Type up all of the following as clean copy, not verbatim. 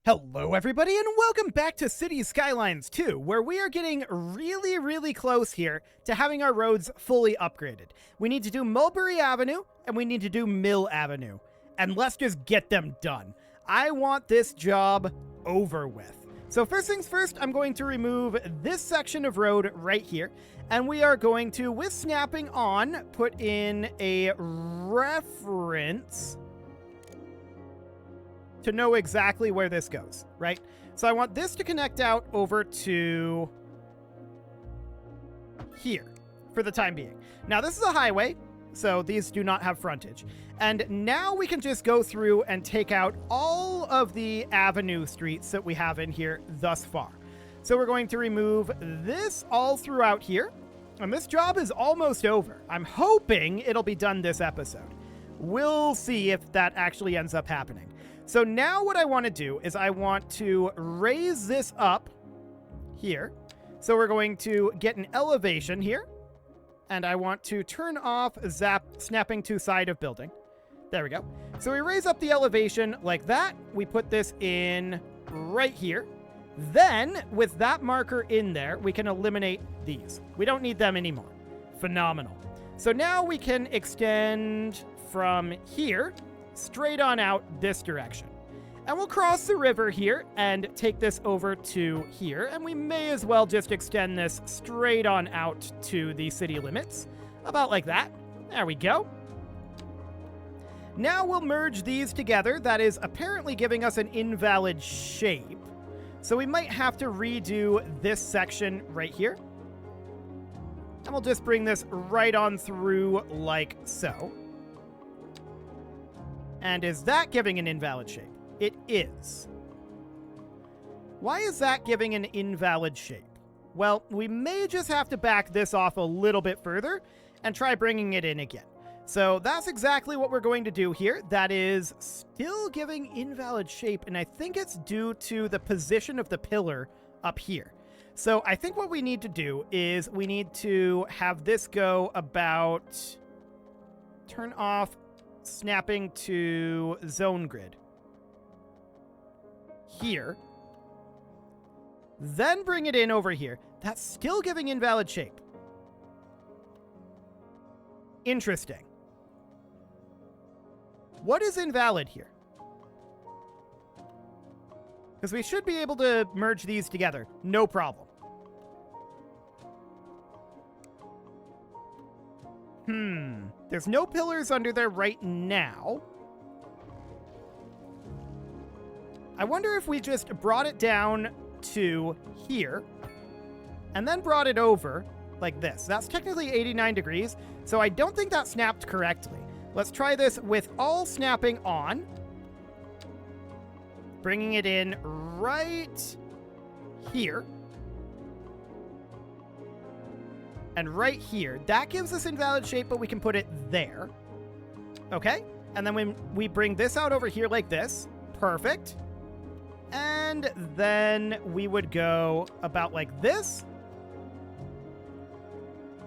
Hello everybody and welcome back to City Skylines 2, where we are getting really close here to having our roads fully upgraded. We need to do Mulberry Avenue and we need to do Mill Avenue. And let's just get them done. I want this job over with. So first things first, I'm going to remove this section of road right here. And we are going to, with snapping on, put in a reference to know exactly where this goes, right? So I want this to connect out over to here for the time being. Now this is a highway, so these do not have frontage. And now we can just go through and take out all of the avenue streets that we have in here thus far. So we're going to remove this all throughout here. And this job is almost over. I'm hoping it'll be done this episode. We'll see if that actually ends up happening. So now what I want to do is I want to raise this up here. So we're going to get an elevation here. And I want to turn off snapping to side of building. There we go. So we raise up the elevation like that. We put this in right here. Then with that marker in there, we can eliminate these. We don't need them anymore. Phenomenal. So now we can extend from here straight on out this direction. And we'll cross the river here and take this over to here. And we may as well just extend this straight on out to the city limits. About like that. There we go. Now we'll merge these together. That is apparently giving us an invalid shape. So we might have to redo this section right here. And we'll just bring this right on through like so. And is that giving an invalid shape? It is. Why is that giving an invalid shape? Well, we may just have to back this off a little bit further and try bringing it in again. So that's exactly what we're going to do here. That is still giving invalid shape, and I think it's due to the position of the pillar up here. So I think what we need to do is we need to have this go about... turn off snapping to zone grid. Here. Then bring it in over here. That's still giving invalid shape. Interesting. What is invalid here? Because we should be able to merge these together. No problem. There's no pillars under there right now. I wonder if we just brought it down to here and then brought it over like this. That's technically 89 degrees, so I don't think that snapped correctly. Let's try this with all snapping on. Bringing it in right here. And right here. That gives us invalid shape, but we can put it there. Okay. And then when we bring this out over here like this. Perfect. And then we would go about like this.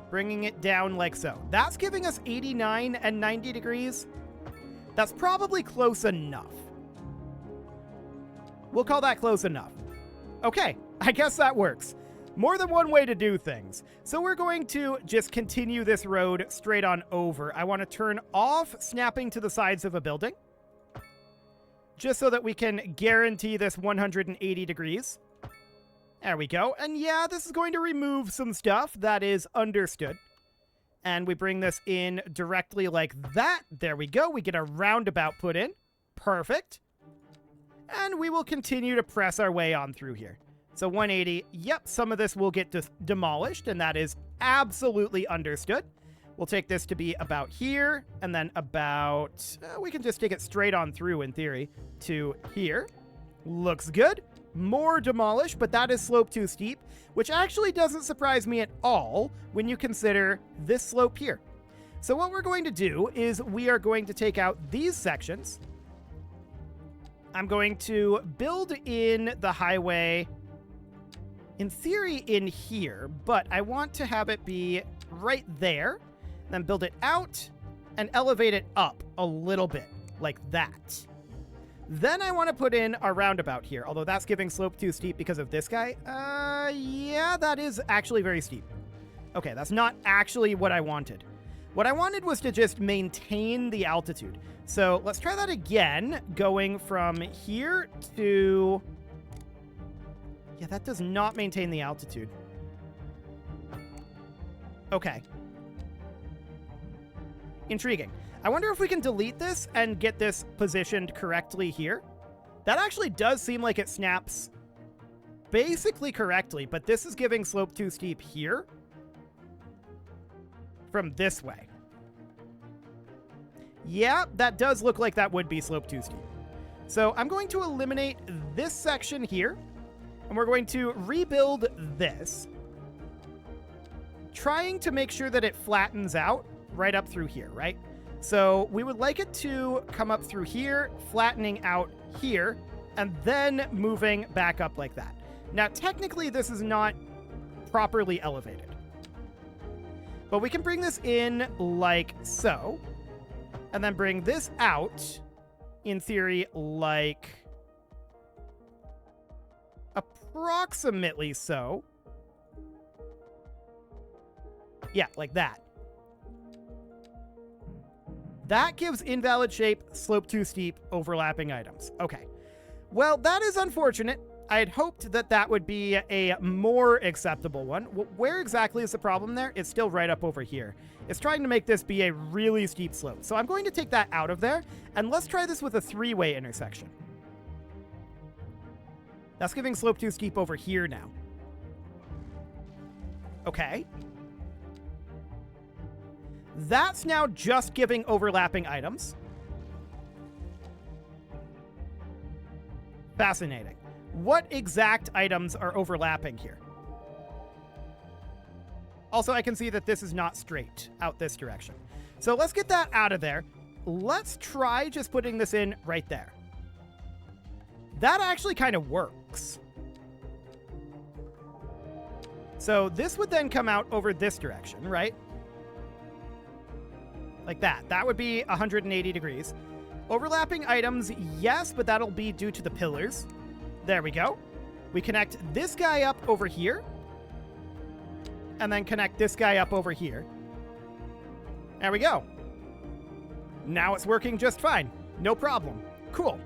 Bringing it down like so. That's giving us 89 and 90 degrees. That's probably close enough. We'll call that close enough. Okay, I guess that works. More than one way to do things. So we're going to just continue this road straight on over. I want to turn off snapping to the sides of a building. Just so that we can guarantee this 180 degrees. There we go. And yeah, this is going to remove some stuff. That is understood. And we bring this in directly like that. There we go. We get a roundabout put in. Perfect. And we will continue to press our way on through here. So 180. Yep, some of this will get demolished, and that is absolutely understood. We'll take this to be about here, and then about... we can just take it straight on through, in theory, to here. Looks good. More demolished, but that is slope too steep, which actually doesn't surprise me at all when you consider this slope here. So what we're going to do is we are going to take out these sections. I'm going to build in the highway, in theory, in here, but I want to have it be right there, then build it out and elevate it up a little bit, like that. Then I want to put in our roundabout here, although that's giving slope too steep because of this guy. Yeah, that is actually very steep. Okay, that's not actually what I wanted. What I wanted was to just maintain the altitude. So let's try that again, going from here to... Yeah, that does not maintain the altitude. Okay. Intriguing. I wonder if we can delete this and get this positioned correctly here. That actually does seem like it snaps basically correctly, but this is giving slope too steep here from this way. Yeah, that does look like that would be slope too steep. So I'm going to eliminate this section here, and we're going to rebuild this, trying to make sure that it flattens out right up through here, right? So we would like it to come up through here, flattening out here, and then moving back up like that. Now, technically, this is not properly elevated, but we can bring this in like so, and then bring this out, in theory, like approximately so. Yeah, like that. That gives invalid shape, slope too steep, overlapping items. Okay. Well, that is unfortunate. I had hoped that that would be a more acceptable one. Where exactly is the problem there? It's still right up over here. It's trying to make this be a really steep slope. So I'm going to take that out of there, and let's try this with a three-way intersection. That's giving slope too steep over here now. Okay. That's now just giving overlapping items. Fascinating. What exact items are overlapping here? Also, I can see that this is not straight out this direction. So let's get that out of there. Let's try just putting this in right there. That actually kind of works. So this would then come out over this direction, right? Like that. That would be 180 degrees. Overlapping items, yes, but that'll be due to the pillars. There we go. We connect this guy up over here. And then connect this guy up over here. There we go. Now it's working just fine. No problem. Cool.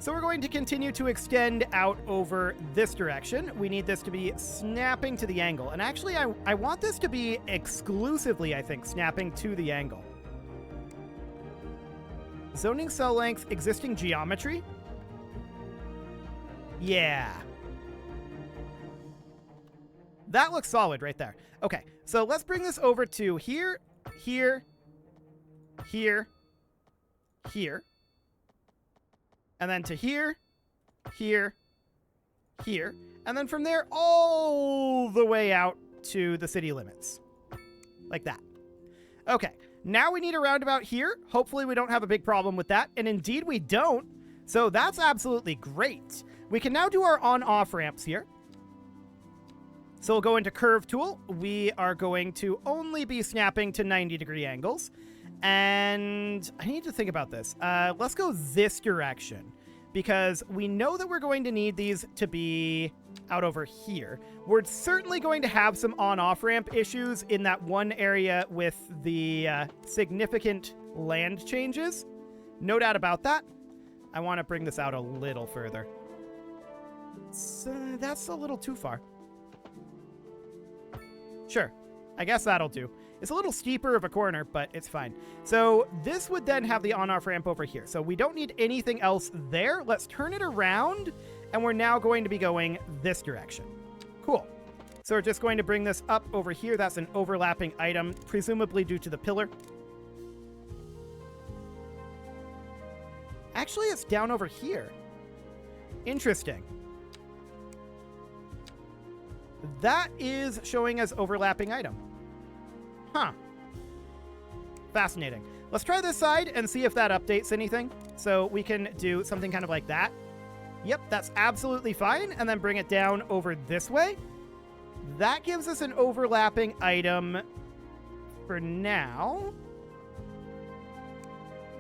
So we're going to continue to extend out over this direction. We need this to be snapping to the angle. And actually, I want this to be exclusively, I think, snapping to the angle. Zoning cell length, existing geometry. Yeah. That looks solid right there. Okay, so let's bring this over to here, here, here, here. And then to here, here, here. And then from there all the way out to the city limits. Like that. Okay. Now we need a roundabout here. Hopefully we don't have a big problem with that. And indeed we don't. So that's absolutely great. We can now do our on-off ramps here. So we'll go into curve tool. We are going to only be snapping to 90-degree angles. And I need to think about this. Let's go this direction, because we know that we're going to need these to be out over here. We're certainly going to have some on-off ramp issues in that one area with the significant land changes. No doubt about that. I want to bring this out a little further. That's a little too far. Sure, I guess that'll do. It's a little steeper of a corner, but it's fine. So this would then have the on-off ramp over here. So we don't need anything else there. Let's turn it around, and we're now going to be going this direction. Cool. So we're just going to bring this up over here. That's an overlapping item, presumably due to the pillar. Actually, it's down over here. Interesting. That is showing as overlapping item. Huh. Fascinating. Let's try this side and see if that updates anything. So we can do something kind of like that. Yep, that's absolutely fine. And then bring it down over this way. That gives us an overlapping item for now.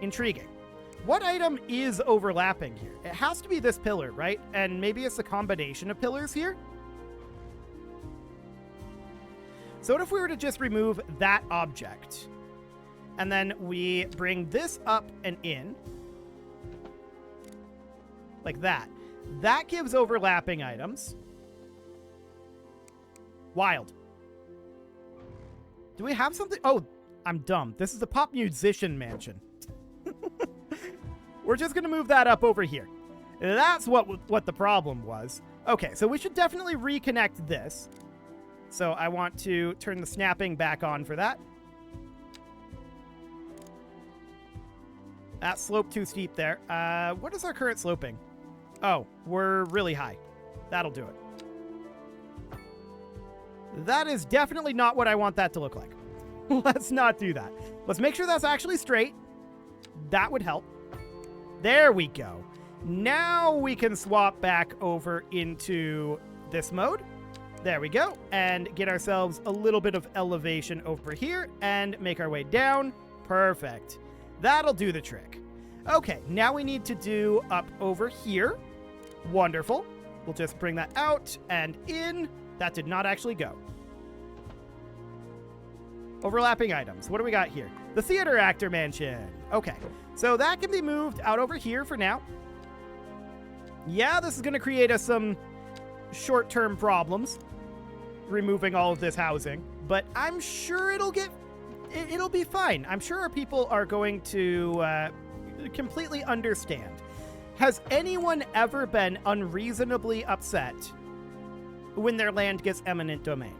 Intriguing. What item is overlapping here? It has to be this pillar, right? And maybe it's a combination of pillars here? So what if we were to just remove that object? And then we bring this up and in. Like that. That gives overlapping items. Wild. Do we have something? Oh, I'm dumb. This is the pop musician mansion. We're just going to move that up over here. That's what the problem was. Okay, so we should definitely reconnect this. So I want to turn the snapping back on for that. That slope too steep there. What is our current sloping? Oh, we're really high. That'll do it. That is definitely not what I want that to look like. Let's not do that. Let's make sure that's actually straight. That would help. There we go. Now we can swap back over into this mode. There we go. And get ourselves a little bit of elevation over here and make our way down. Perfect. That'll do the trick. Okay, now we need to do up over here. Wonderful. We'll just bring that out and in. That did not actually go. Overlapping items. What do we got here? The theater actor mansion. Okay, so that can be moved out over here for now. Yeah, this is going to create us some short-term problems, removing all of this housing, but I'm sure it'll be fine. I'm sure our people are going to completely understand. Has anyone ever been unreasonably upset when their land gets eminent domain?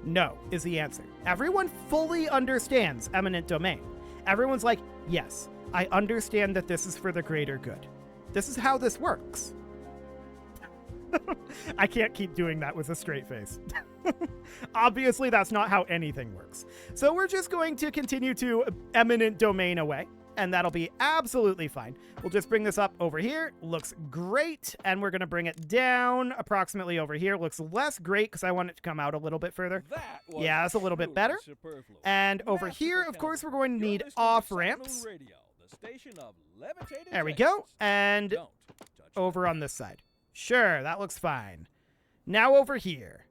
No, is the answer. Everyone fully understands eminent domain. Everyone's like, yes, I understand that this is for the greater good. This is how this works. I can't keep doing that with a straight face. Obviously, that's not how anything works. So we're just going to continue to eminent domain away, and that'll be absolutely fine. We'll just bring this up over here. Looks great, and we're going to bring it down approximately over here. Looks less great because I want it to come out a little bit further. Yeah, that's a little bit better. And over here, of course, we're going to need off-ramps. There we go. And over on this side. Sure, that looks fine. Now over here.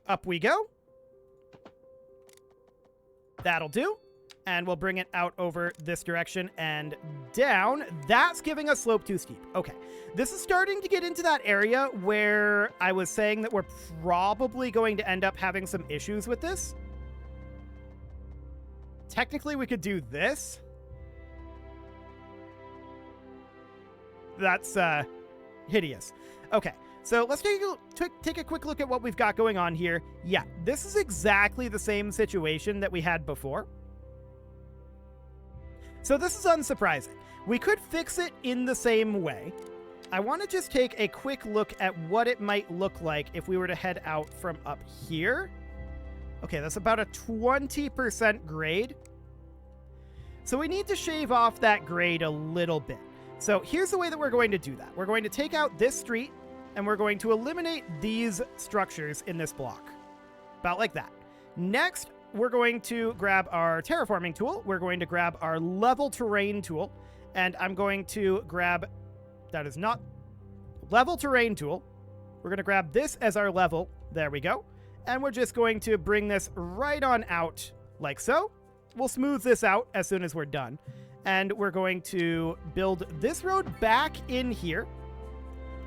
Up we go. That'll do. And we'll bring it out over this direction and down. That's giving us slope too steep. Okay. This is starting to get into that area where I was saying that we're probably going to end up having some issues with this. Technically, we could do this. That's hideous. Okay, so let's take a quick look at what we've got going on here. Yeah, this is exactly the same situation that we had before. So this is unsurprising. We could fix it in the same way. I want to just take a quick look at what it might look like if we were to head out from up here. Okay, that's about a 20% grade. So we need to shave off that grade a little bit. So here's the way that we're going to do that. We're going to take out this street, and we're going to eliminate these structures in this block. About like that. Next, we're going to grab our terraforming tool. We're going to grab our level terrain tool, and I'm going to grab... That is not... Level terrain tool. We're going to grab this as our level. There we go. And we're just going to bring this right on out like so. We'll smooth this out as soon as we're done. And we're going to build this road back in here.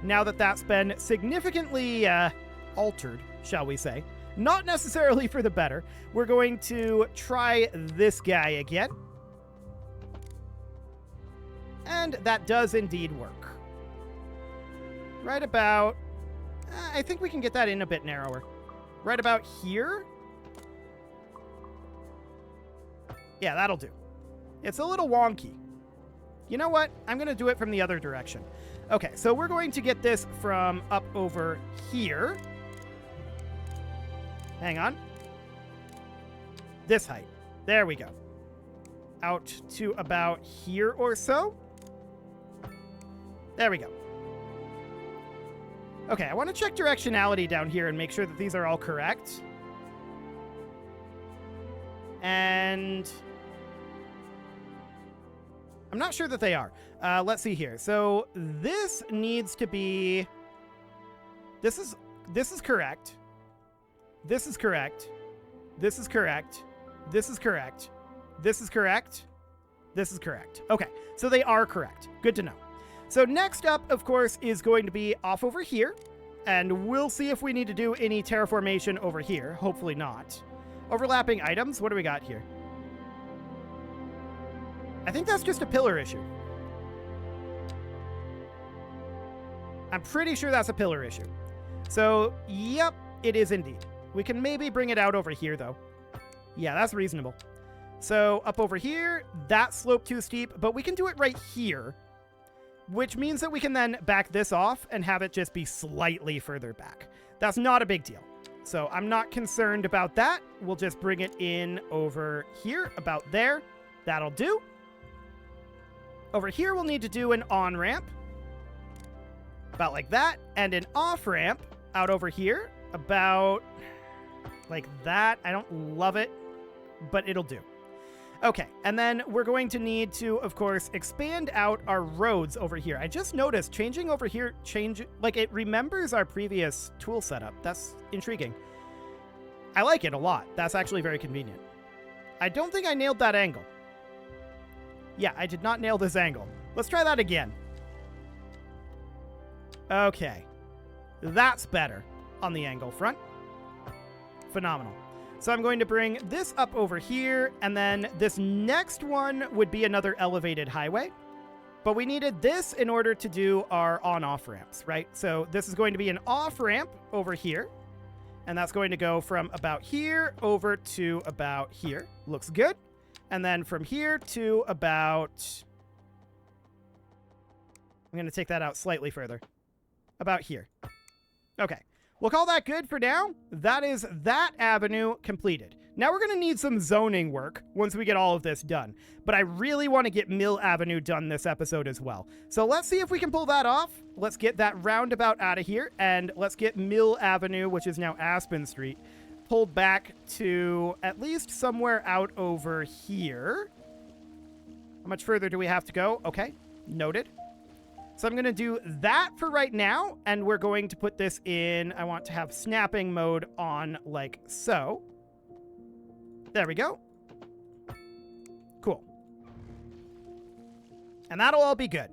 Now that that's been significantly altered, shall we say. Not necessarily for the better. We're going to try this guy again. And that does indeed work. Right about... I think we can get that in a bit narrower. Right about here. Yeah, that'll do. It's a little wonky. You know what? I'm going to do it from the other direction. Okay, so we're going to get this from up over here. Hang on. This height. There we go. Out to about here or so. There we go. Okay, I want to check directionality down here and make sure that these are all correct. And... I'm not sure that they are. Let's see here. So this needs to be... This is correct. This is correct. This is correct. This is correct. This is correct. This is correct. Okay, so they are correct. Good to know. So next up, of course, is going to be off over here. And we'll see if we need to do any terraformation over here. Hopefully not. Overlapping items. What do we got here? I think that's just a pillar issue. I'm pretty sure that's a pillar issue. So, yep, it is indeed. We can maybe bring it out over here, though. Yeah, that's reasonable. So, up over here, that slope too steep, but we can do it right here, which means that we can then back this off and have it just be slightly further back. That's not a big deal. So, I'm not concerned about that. We'll just bring it in over here, about there. That'll do. Over here, we'll need to do an on-ramp. About like that. And an off-ramp out over here. About like that. I don't love it, but it'll do. Okay, and then we're going to need to, of course, expand out our roads over here. I just noticed changing over here, like it remembers our previous tool setup. That's intriguing. I like it a lot. That's actually very convenient. I don't think I nailed that angle. Yeah, I did not nail this angle. Let's try that again. Okay. That's better on the angle front. Phenomenal. So I'm going to bring this up over here, and then this next one would be another elevated highway. But we needed this in order to do our on-off ramps, right? So this is going to be an off-ramp over here, and that's going to go from about here over to about here. Looks good. And then from here to about... I'm going to take that out slightly further. About here. Okay. We'll call that good for now. That is that avenue completed. Now we're going to need some zoning work once we get all of this done. But I really want to get Mill Avenue done this episode as well. So let's see if we can pull that off. Let's get that roundabout out of here. And let's get Mill Avenue, which is now Aspen Street, pulled back to at least somewhere out over here. How much further do we have to go? Okay, noted. So I'm going to do that for right now, and we're going to put this in, I want to have snapping mode on like so. There we go. Cool. And that'll all be good.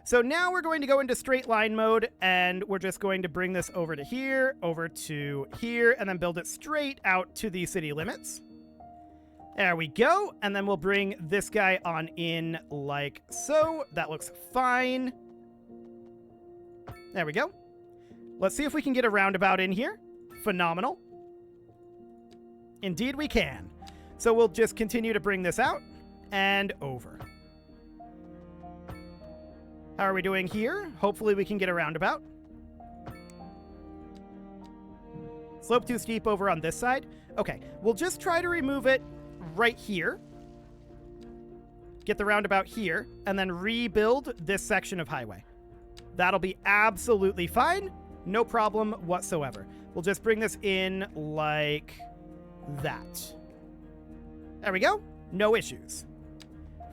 So now we're going to go into straight line mode, and we're just going to bring this over to here, over to here, and then build it straight out to the city limits. There we go. And then we'll bring this guy on in like so. That looks fine. There we go. Let's see if we can get a roundabout in here. Phenomenal. Indeed we can. So we'll just continue to bring this out and over. How are we doing here? Hopefully we can get a roundabout. Slope too steep over on this side. Okay, we'll just try to remove it right here. Get the roundabout here, and then rebuild this section of highway. That'll be absolutely fine. No problem whatsoever. We'll just bring this in like that. There we go. No issues.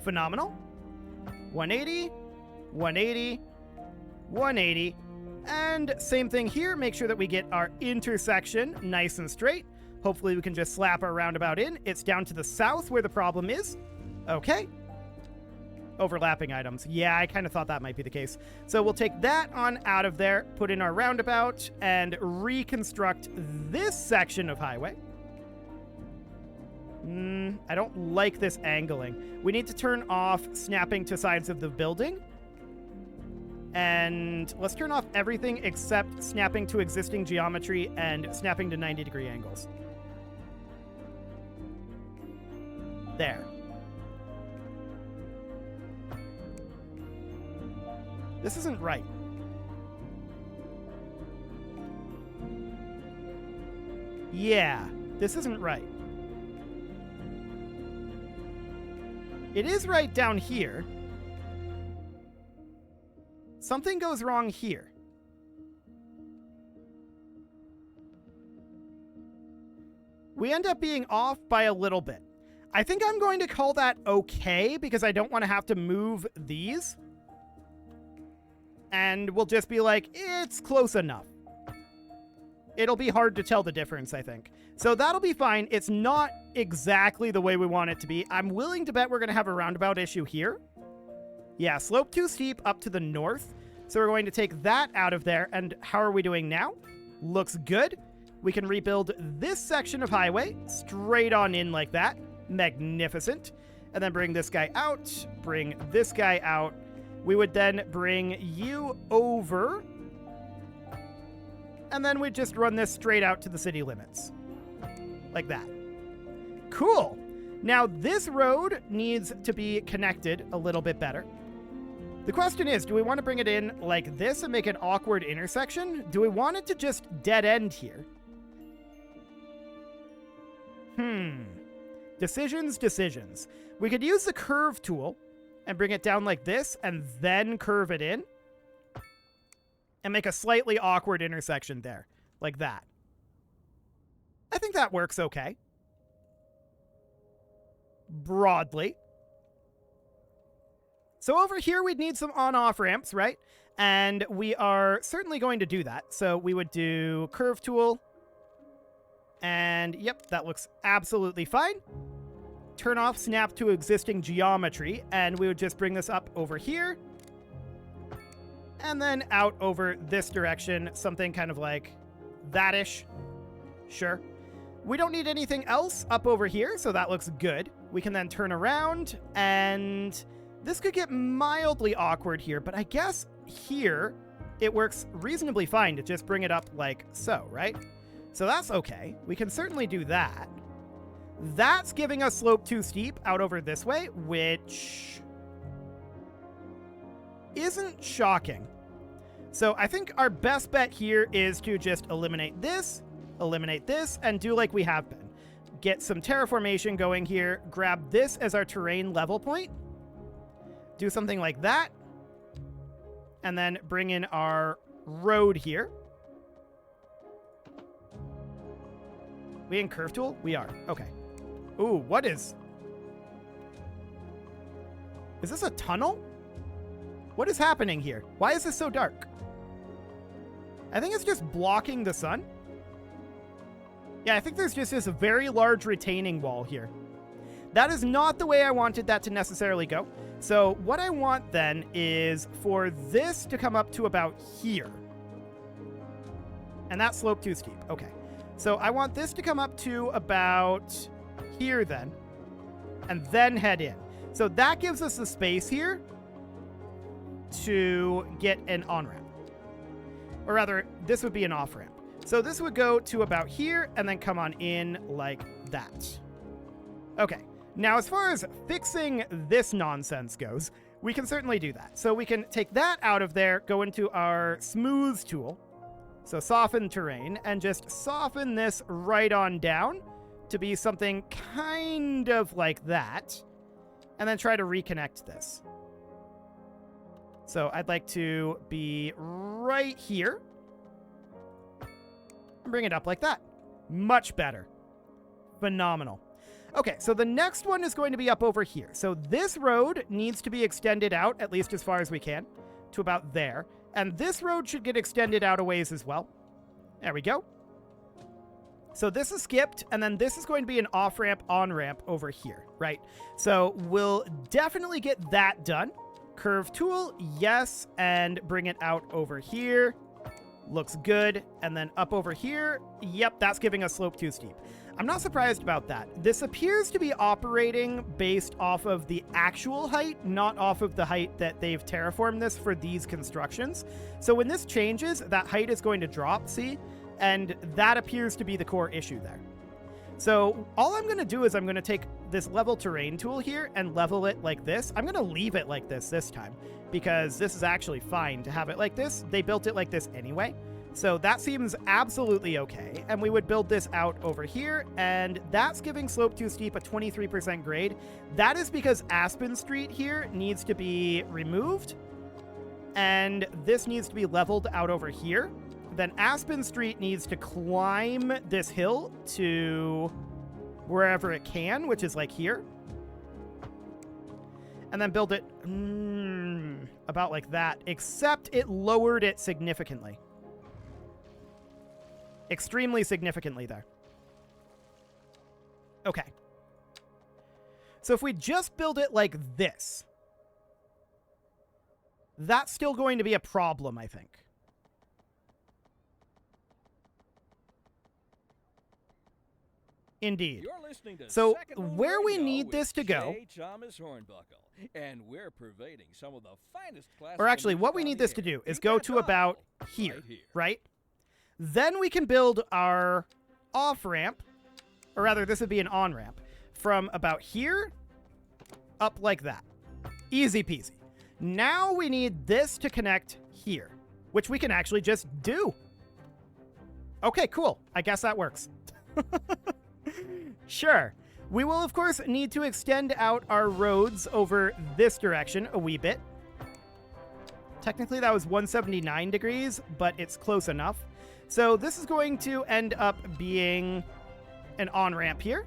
Phenomenal. 180, 180, 180. And same thing here. Make sure that we get our intersection nice and straight. Hopefully we can just slap our roundabout in. It's down to the south where the problem is. Okay. Overlapping items. Yeah, I kind of thought that might be the case. So we'll take that on out of there, put in our roundabout, and reconstruct this section of highway. I don't like this angling. We need to turn off snapping to sides of the building. And let's turn off everything except snapping to existing geometry and snapping to 90-degree angles. There. This isn't right. Yeah, this isn't right. It is right down here. Something goes wrong here. We end up being off by a little bit. I think I'm going to call that okay because I don't want to have to move these. And we'll just be like, it's close enough. It'll be hard to tell the difference, I think. So that'll be fine. It's not exactly the way we want it to be. I'm willing to bet we're going to have a roundabout issue here. Yeah, slope too steep up to the north. So we're going to take that out of there. And how are we doing now? Looks good. We can rebuild this section of highway straight on in like that. Magnificent. And then bring this guy out. Bring this guy out. We would then bring you over. And then we'd just run this straight out to the city limits. Like that. Cool. Now, this road needs to be connected a little bit better. The question is, do we want to bring it in like this and make an awkward intersection? Do we want it to just dead end here? Decisions. We could use the curve tool and bring it down like this and then curve it in and make a slightly awkward intersection there, like that. I think that works okay. Broadly. So over here, we'd need some on-off ramps, right? And we are certainly going to do that. So we would do curve tool. And yep, that looks absolutely fine. Turn off snap to existing geometry. And we would just bring this up over here. And then out over this direction. Something kind of like that-ish. Sure. We don't need anything else up over here, so that looks good. We can then turn around, and this could get mildly awkward here, but I guess here it works reasonably fine to just bring it up like so, right? So that's okay. We can certainly do that. That's giving us slope too steep out over this way, which isn't shocking. So I think our best bet here is to just eliminate this, and do like we have been. Get some terraformation going here, grab this as our terrain level point, do something like that, and then bring in our road here. We in curve tool? We are. Okay. Ooh, what is... Is this a tunnel? What is happening here? Why is this so dark? I think it's just blocking the sun. Yeah, I think there's just this very large retaining wall here. That is not the way I wanted that to necessarily go. So what I want then is for this to come up to about here. And that slope too steep. Okay. So I want this to come up to about here then. And then head in. So that gives us the space here to get an on-ramp. Or rather, this would be an off-ramp. So this would go to about here and then come on in like that. Okay. Now, as far as fixing this nonsense goes, we can certainly do that. So we can take that out of there, go into our smooth tool. So soften terrain and just soften this right on down to be something kind of like that. And then try to reconnect this. So I'd like to be right here. Bring it up like that. Much better. Phenomenal. Okay, so the next one is going to be up over here. So this road needs to be extended out, at least as far as we can, to about there. And this road should get extended out a ways as well. There we go. So this is skipped, and then this is going to be an off-ramp, on-ramp over here, right? So we'll definitely get that done. Curve tool, yes, and bring it out over here. Looks good. And then up over here. Yep, that's giving us slope too steep. I'm not surprised about that. This appears to be operating based off of the actual height, not off of the height that they've terraformed this for these constructions. So when this changes, that height is going to drop, see? And that appears to be the core issue there. So all I'm going to do is I'm going to take this level terrain tool here and level it like this. I'm going to leave it like this time because this is actually fine to have it like this. They built it like this anyway. So that seems absolutely okay. And we would build this out over here, and that's giving slope too steep a 23% grade. That is because Aspen Street here needs to be removed, and this needs to be leveled out over here. Then Aspen Street needs to climb this hill to wherever it can, which is like here. And then build it about like that, except it lowered it significantly. Extremely significantly there. Okay. So if we just build it like this, that's still going to be a problem, I think. Indeed. So where we need this to go, and we're pervading some of the finest classes, or actually what we need this to do is go to about here, right? Then we can build our off-ramp, or rather this would be an on-ramp, from about here up like that. Easy peasy. Now we need this to connect here, which we can actually just do. Okay, cool. I guess that works. Sure. We will, of course, need to extend out our roads over this direction a wee bit. Technically, that was 179 degrees, but it's close enough. So this is going to end up being an on-ramp here.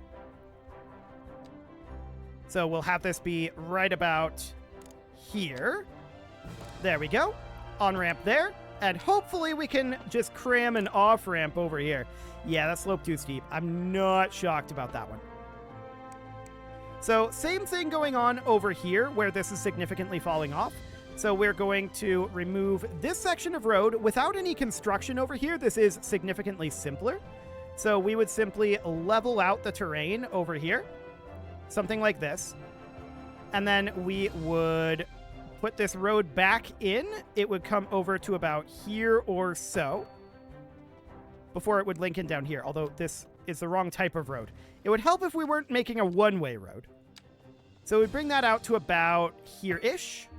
So we'll have this be right about here. There we go. On-ramp there. And hopefully we can just cram an off-ramp over here. Yeah, that slope too steep. I'm not shocked about that one. So same thing going on over here where this is significantly falling off. So we're going to remove this section of road without any construction over here. This is significantly simpler. So we would simply level out the terrain over here. Something like this. And then we would put this road back in. It would come over to about here or so before it would link in down here, although this is the wrong type of road. It would help if we weren't making a one-way road. So we'd bring that out to about here-ish,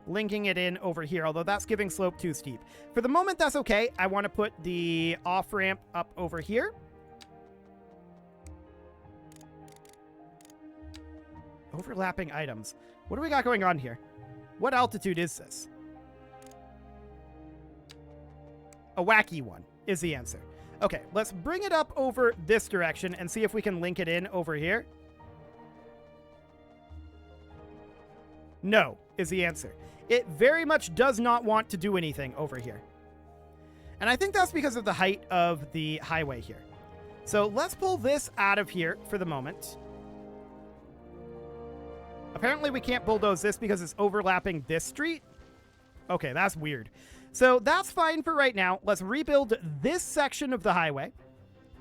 linking it in over here, although that's giving slope too steep. For the moment, that's okay. I want to put the off-ramp up over here. Overlapping items. What do we got going on here? What altitude is this? A wacky one is the answer. Okay, let's bring it up over this direction and see if we can link it in over here. No, is the answer. It very much does not want to do anything over here. And I think that's because of the height of the highway here. So let's pull this out of here for the moment. Apparently we can't bulldoze this because it's overlapping this street. Okay, that's weird. So that's fine for right now. Let's rebuild this section of the highway.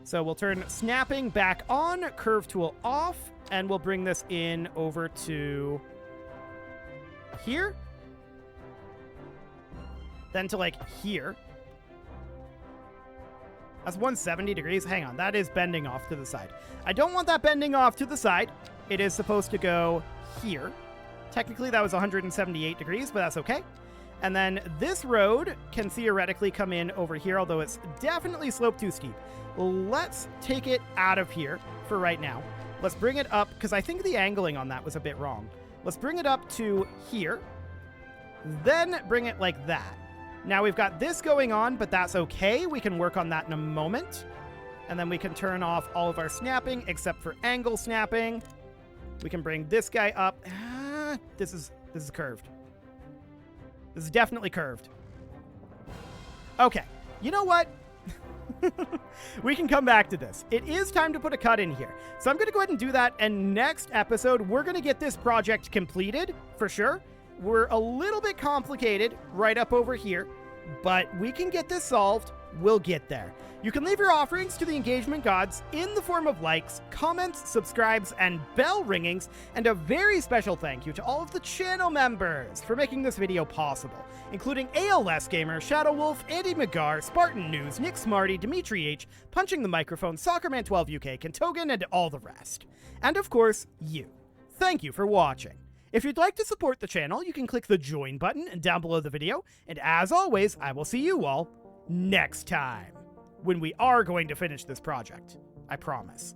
So we'll turn snapping back on, curve tool off, and we'll bring this in over to here. Then to like here. That's 170 degrees. Hang on, that is bending off to the side. I don't want that bending off to the side. It is supposed to go here. Technically that was 178 degrees, but that's okay. And then this road can theoretically come in over here, although it's definitely sloped too steep. Let's take it out of here for right now. Let's bring it up, because I think the angling on that was a bit wrong. Let's bring it up to here, then bring it like that. Now we've got this going on, but that's okay. We can work on that in a moment. And then we can turn off all of our snapping, except for angle snapping. We can bring this guy up. This is curved. This is definitely curved. Okay, you know what? We can come back to this. It is time to put a cut in here. So I'm going to go ahead and do that, and next episode, we're going to get this project completed, for sure. We're a little bit complicated right up over here, but we can get this solved. We'll get there. You can leave your offerings to the engagement gods in the form of likes, comments, subscribes, and bell ringings, and a very special thank you to all of the channel members for making this video possible, including ALS Gamer, Shadow Wolf, Andy McGar, Spartan News, Nick Smarty, Dimitri H, Punching the Microphone, Soccerman12 UK, Kentogan, and all the rest. And of course, you. Thank you for watching. If you'd like to support the channel, you can click the join button down below the video, and as always, I will see you all next time, when we are going to finish this project. I promise.